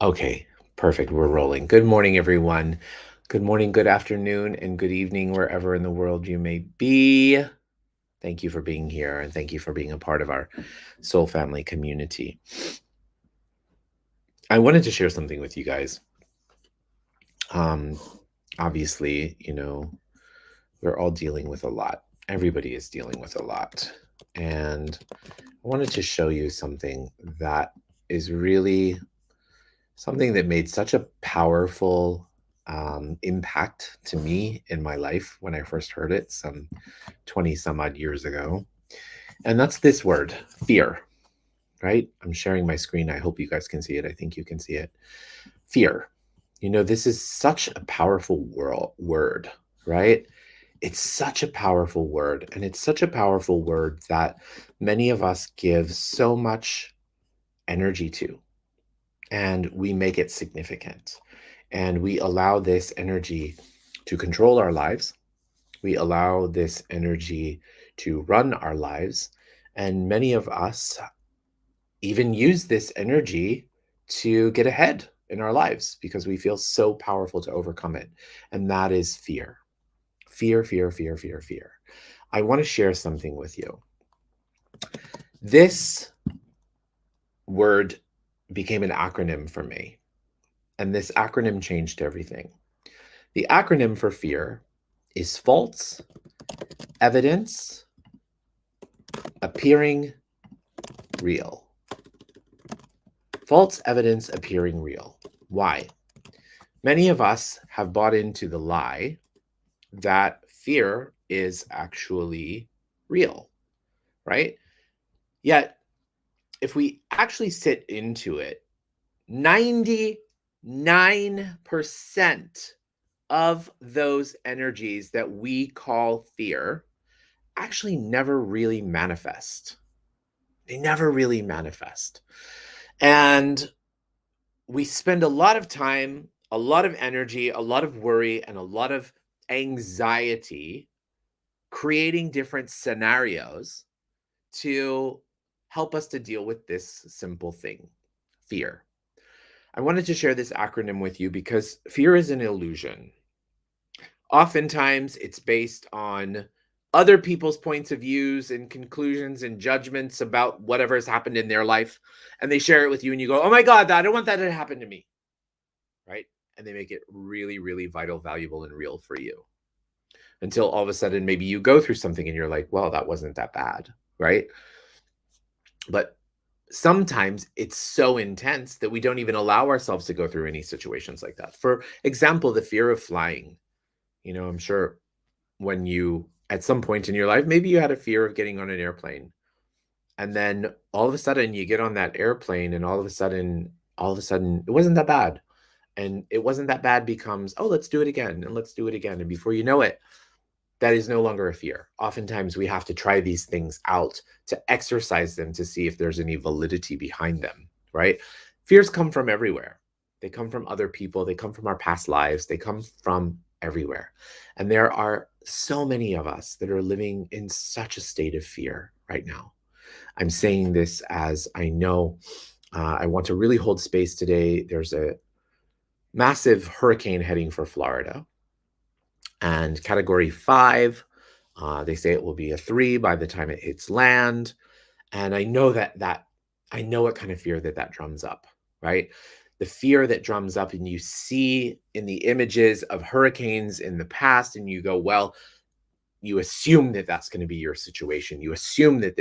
Okay, perfect. We're rolling. Good morning, everyone. Good morning, good afternoon, and good evening, wherever in the world you may be. Thank you for being here and thank you for being a part of our soul family community. I wanted to share something with you guys. Um, Obviously, we're all dealing with a lot. Everybody is dealing with a lot. And I wanted to show you something that is really something that made such a powerful impact to me in my life when I first heard it some 20 some odd years ago. And that's this word, fear, right? I'm sharing my screen. I hope you guys can see it. I think you can see it. Fear. This is such a powerful word, right? It's such a powerful word. And it's such a powerful word that many of us give so much energy to, and we make it significant. And we allow this energy to control our lives. We allow this energy to run our lives. And many of us even use this energy to get ahead in our lives because we feel so powerful to overcome it. And that is fear. Fear, fear, fear, fear, fear. I want to share something with you. This word became an acronym for me, and this acronym changed everything. The acronym for fear is false evidence appearing real. False evidence appearing real. Why? Many of us have bought into the lie that fear is actually real, right? Yet, if we actually sit into it, 99% of those energies that we call fear actually never really manifest. They never really manifest. And we spend a lot of time, a lot of energy, a lot of worry, and a lot of anxiety creating different scenarios to help us to deal with this simple thing, fear. I wanted to share this acronym with you because fear is an illusion. Oftentimes, it's based on other people's points of views and conclusions and judgments about whatever has happened in their life. And they share it with you, and you go, oh my God, I don't want that to happen to me. Right? And they make it really, really vital, valuable, and real for you until all of a sudden maybe you go through something and you're like, well, that wasn't that bad. Right? But sometimes it's so intense that we don't even allow ourselves to go through any situations like that. For example, the fear of flying. I'm sure when you, at some point in your life, maybe you had a fear of getting on an airplane. And then all of a sudden you get on that airplane and all of a sudden, it wasn't that bad. And it wasn't that bad becomes, oh, let's do it again. And let's do it again. And before you know it, that is no longer a fear. Oftentimes we have to try these things out to exercise them to see if there's any validity behind them, right? Fears come from everywhere. They come from other people, they come from our past lives, they come from everywhere. And there are so many of us that are living in such a state of fear right now. I'm saying this as I know I want to really hold space today. There's a massive hurricane heading for Florida, and category 5, they say it will be a 3 by the time it hits land. And I know I know what kind of fear that drums up, right? The fear that drums up, and you see in the images of hurricanes in the past, and you go, well, you assume that that's going to be your situation. You assume that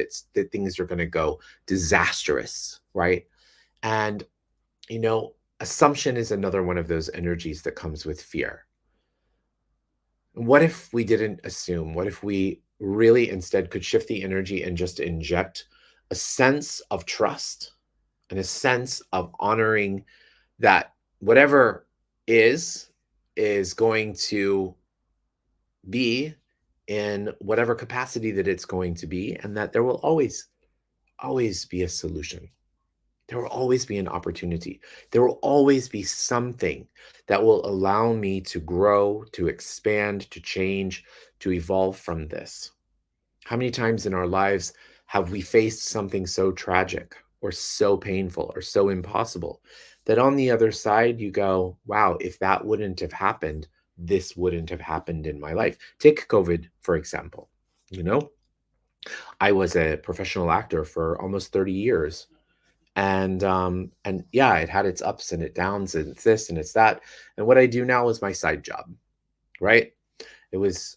things are going to go disastrous, right? And assumption is another one of those energies that comes with fear. What if we didn't assume? What if we really instead could shift the energy and just inject a sense of trust and a sense of honoring that whatever is going to be in whatever capacity that it's going to be, and that there will always be a solution. There will always be an opportunity. There will always be something that will allow me to grow, to expand, to change, to evolve from this. How many times in our lives have we faced something so tragic, or so painful or so impossible that on the other side you go, wow, if that wouldn't have happened, this wouldn't have happened in my life. Take COVID, for example. You know, I was a professional actor for almost 30 years. And yeah, it had its ups and its downs, and it's this and it's that. And what I do now is my side job, right? It was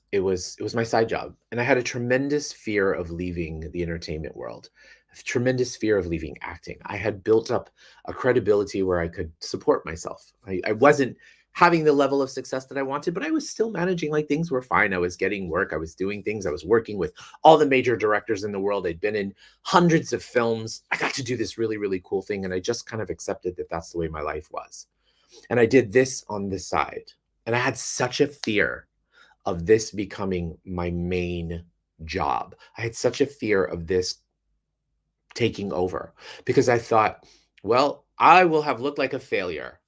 my side job, and I had a tremendous fear of leaving the entertainment world, a tremendous fear of leaving acting. I had built up a credibility where I could support myself. I wasn't having the level of success that I wanted, but I was still managing, like, things were fine. I was getting work. I was doing things. I was working with all the major directors in the world. I'd been in hundreds of films. I got to do this really, really cool thing, and I just kind of accepted that that's the way my life was. And I did this on the side, and I had such a fear of this becoming my main job. I had such a fear of this taking over because I thought, well, I will have looked like a failure.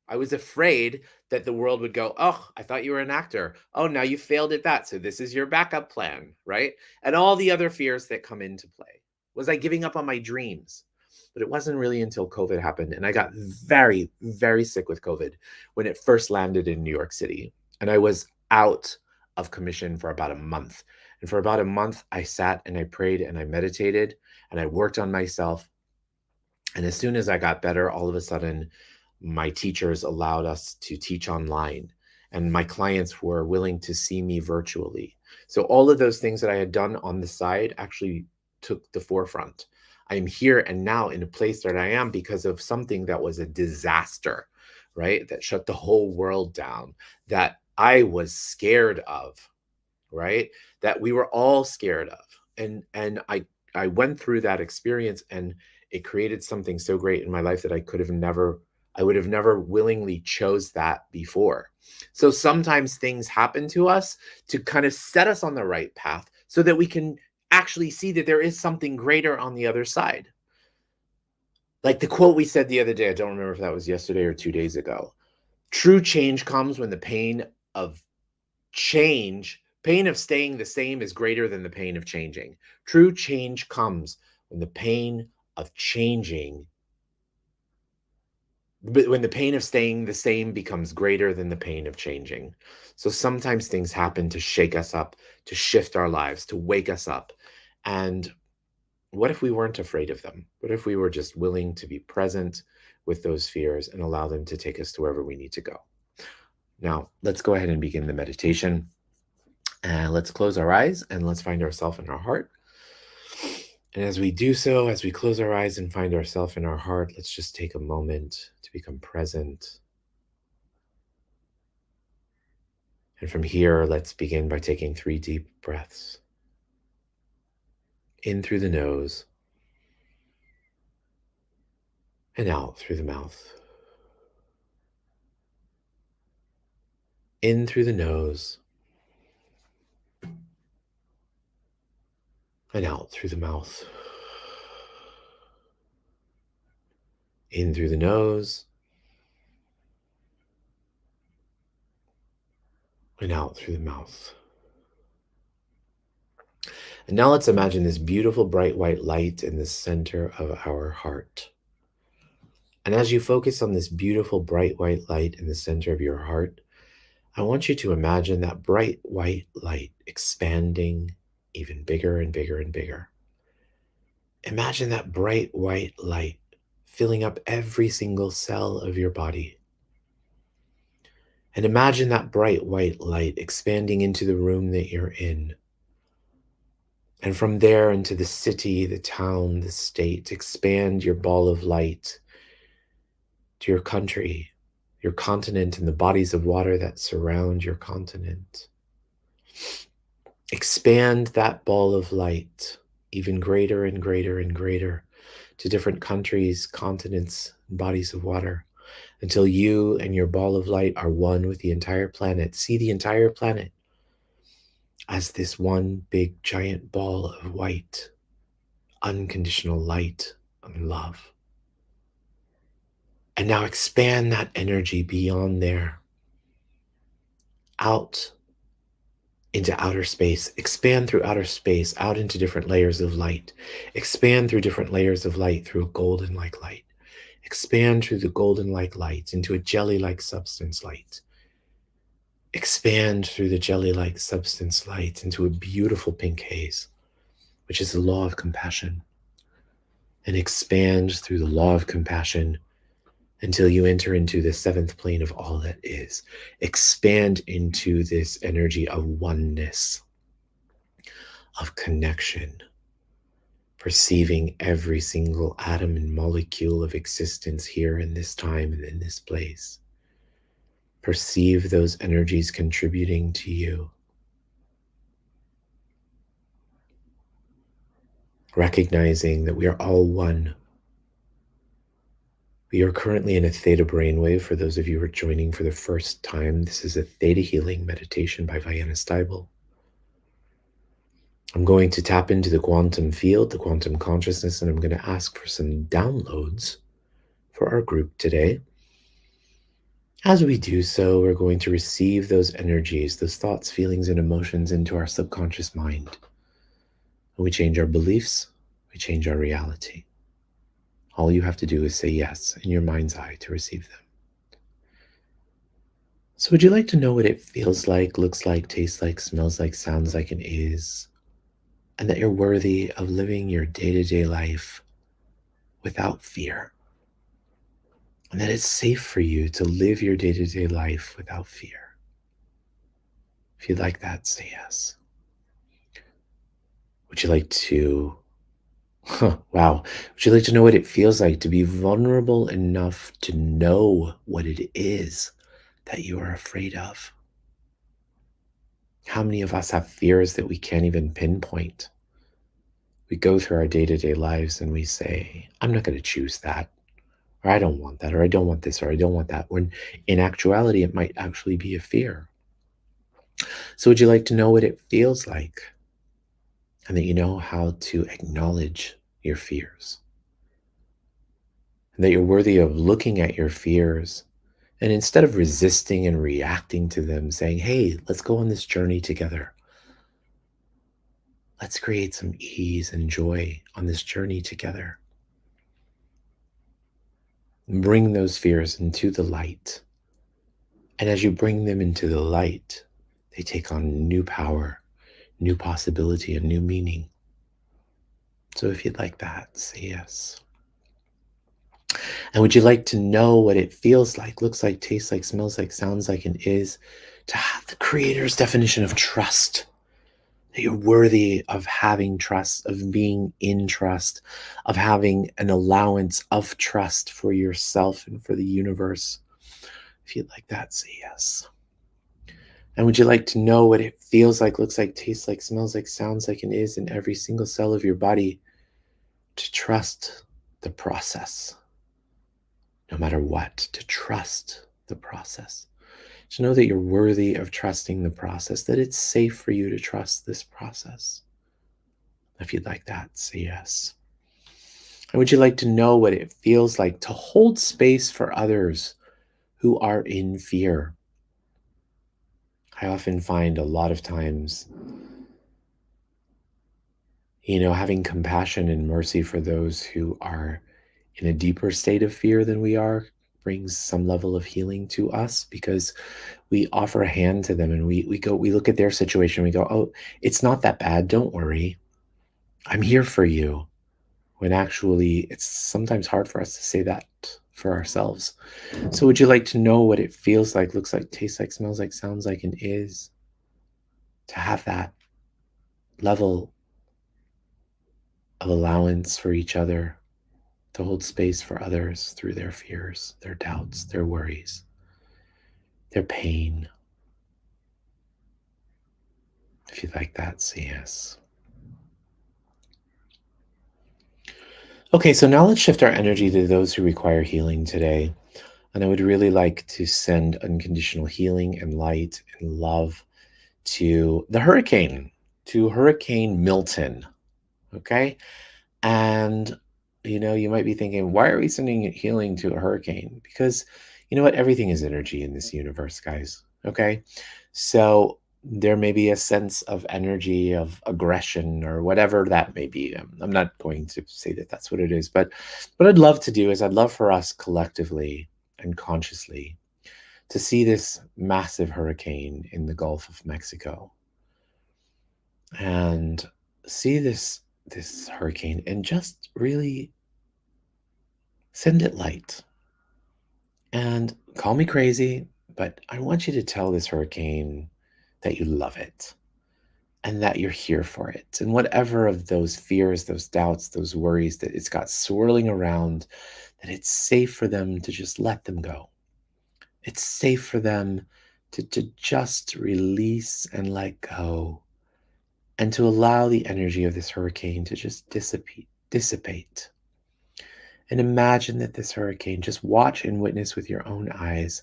I was afraid that the world would go, oh, I thought you were an actor. Oh, now you failed at that. So this is your backup plan, right? And all the other fears that come into play. Was I giving up on my dreams? But it wasn't really until COVID happened. And I got very, very sick with COVID when it first landed in New York City. And I was out of commission for about a month. And for about a month, I sat and I prayed and I meditated and I worked on myself. And as soon as I got better, all of a sudden, my teachers allowed us to teach online, and my clients were willing to see me virtually. So all of those things that I had done on the side actually took the forefront. I am here and now in a place that I am because of something that was a disaster, right? That shut the whole world down, that I was scared of, right? That we were all scared of. And I went through that experience, and it created something so great in my life that I would have never willingly chose that before. So sometimes things happen to us to kind of set us on the right path so that we can actually see that there is something greater on the other side. Like the quote we said the other day, I don't remember if that was yesterday or 2 days ago. True change comes when the of pain of staying the same is greater than the pain of changing. True change comes when the pain of changing, but when the pain of staying the same becomes greater than the pain of changing. So sometimes things happen to shake us up, to shift our lives, to wake us up. And what if we weren't afraid of them? What if we were just willing to be present with those fears and allow them to take us to wherever we need to go? Now, let's go ahead and begin the meditation. And let's close our eyes and let's find ourselves in our heart. And as we do so, as we close our eyes and find ourselves in our heart, let's just take a moment to become present. And from here, let's begin by taking 3 deep breaths. In through the nose and out through the mouth. In through the nose and out through the mouth. In through the nose and out through the mouth. And now let's imagine this beautiful bright white light in the center of our heart. And as you focus on this beautiful bright white light in the center of your heart, I want you to imagine that bright white light expanding even bigger and bigger and bigger. Imagine that bright white light filling up every single cell of your body. And imagine that bright white light expanding into the room that you're in. And from there into the city, the town, the state, expand your ball of light to your country, your continent, and the bodies of water that surround your continent. Expand that ball of light even greater and greater and greater to different countries, continents, and bodies of water until you and your ball of light are one with the entire planet. See the entire planet as this one big giant ball of white, unconditional light and love. And now expand that energy beyond there, out into outer space, expand through outer space, out into different layers of light, expand through different layers of light through a golden like light, expand through the golden like light into a jelly like substance light, expand through the jelly like substance light into a beautiful pink haze, which is the law of compassion, and expand through the law of compassion until you enter into the seventh plane of all that is. Expand into this energy of oneness, of connection, perceiving every single atom and molecule of existence here in this time and in this place. Perceive those energies contributing to you. Recognizing that we are all one. We are currently in a theta brainwave. For those of you who are joining for the first time, this is a theta healing meditation by Vianna Stibel. I'm going to tap into the quantum field, the quantum consciousness, and I'm going to ask for some downloads for our group today. As we do so, we're going to receive those energies, those thoughts, feelings, and emotions into our subconscious mind. When we change our beliefs, we change our reality. All you have to do is say yes in your mind's eye to receive them. So would you like to know what it feels like, looks like, tastes like, smells like, sounds like, and is? And that you're worthy of living your day-to-day life without fear. And that it's safe for you to live your day-to-day life without fear. If you'd like that, say yes. Would you like to, wow. Would you like to know what it feels like to be vulnerable enough to know what it is that you are afraid of? How many of us have fears that we can't even pinpoint? We go through our day-to-day lives and we say, I'm not going to choose that, or I don't want that, or I don't want this, or I don't want that, when in actuality, it might actually be a fear. So would you like to know what it feels like? And that you know how to acknowledge your fears. And that you're worthy of looking at your fears and instead of resisting and reacting to them, saying, hey, let's go on this journey together. Let's create some ease and joy on this journey together. Bring those fears into the light. And as you bring them into the light, they take on new power, new possibility, and new meaning. So if you'd like that, say yes. And would you like to know what it feels like, looks like, tastes like, smells like, sounds like, and is to have the Creator's definition of trust? That you're worthy of having trust, of being in trust, of having an allowance of trust for yourself and for the universe. If you'd like that, say yes. And would you like to know what it feels like, looks like, tastes like, smells like, sounds like, and is in every single cell of your body to trust the process? No matter what, to trust the process. To know that you're worthy of trusting the process, that it's safe for you to trust this process. If you'd like that, say yes. And would you like to know what it feels like to hold space for others who are in fear? I often find a lot of times, having compassion and mercy for those who are in a deeper state of fear than we are brings some level of healing to us, because we offer a hand to them and we look at their situation, we go, oh, it's not that bad, don't worry, I'm here for you. When actually it's sometimes hard for us to say that for ourselves. So would you like to know what it feels like, looks like, tastes like, smells like, sounds like, and is to have that level of allowance for each other, to hold space for others through their fears, their doubts, their worries, their pain? If you'd like that, say yes. Okay, so now let's shift our energy to those who require healing today. And I would really like to send unconditional healing and light and love to the hurricane, to Hurricane Milton. Okay. And, you might be thinking, why are we sending healing to a hurricane? Because you know what? Everything is energy in this universe, guys. Okay. So there may be a sense of energy of aggression or whatever that may be. I'm not going to say that that's what it is, but what I'd love to do is I'd love for us collectively and consciously to see this massive hurricane in the Gulf of Mexico and see this hurricane and just really send it light. And call me crazy, but I want you to tell this hurricane that you love it and that you're here for it. And whatever of those fears, those doubts, those worries that it's got swirling around, that it's safe for them to just let them go. It's safe for them to just release and let go and to allow the energy of this hurricane to just dissipate. And imagine that this hurricane, just watch and witness with your own eyes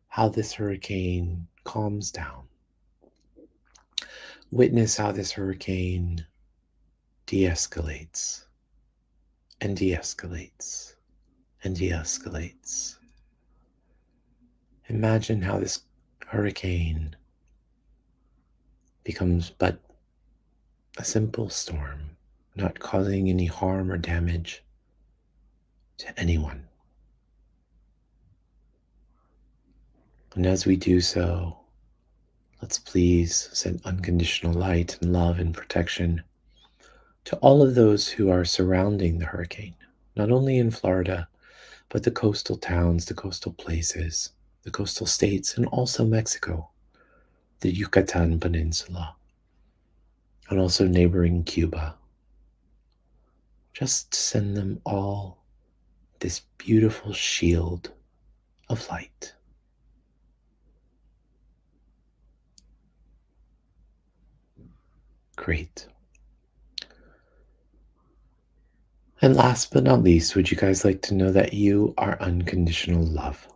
how this hurricane calms down. Witness how this hurricane de-escalates and de-escalates and de-escalates. Imagine how this hurricane becomes but a simple storm, not causing any harm or damage to anyone. And as we do so, let's please send unconditional light and love and protection to all of those who are surrounding the hurricane, not only in Florida, but the coastal towns, the coastal places, the coastal states, and also Mexico, the Yucatan Peninsula, and also neighboring Cuba. Just send them all this beautiful shield of light. Great. And last but not least, would you guys like to know that you are unconditional love?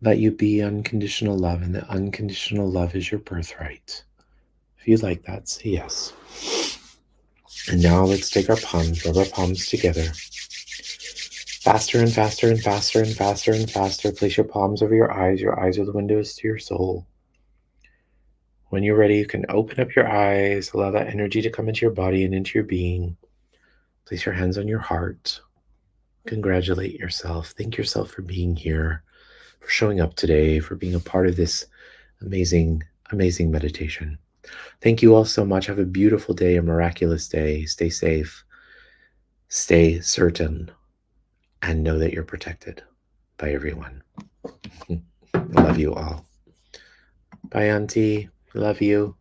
That you be unconditional love and that unconditional love is your birthright. If you like that, say yes. And now let's take our palms, rub our palms together. Faster and faster and faster and faster and faster. Place your palms over your eyes. Your eyes are the windows to your soul. When you're ready, you can open up your eyes, allow that energy to come into your body and into your being. Place your hands on your heart. Congratulate yourself. Thank yourself for being here, for showing up today, for being a part of this amazing, amazing meditation. Thank you all so much. Have a beautiful day, a miraculous day. Stay safe, stay certain, and know that you're protected by everyone. I love you all. Bye, Auntie. Love you.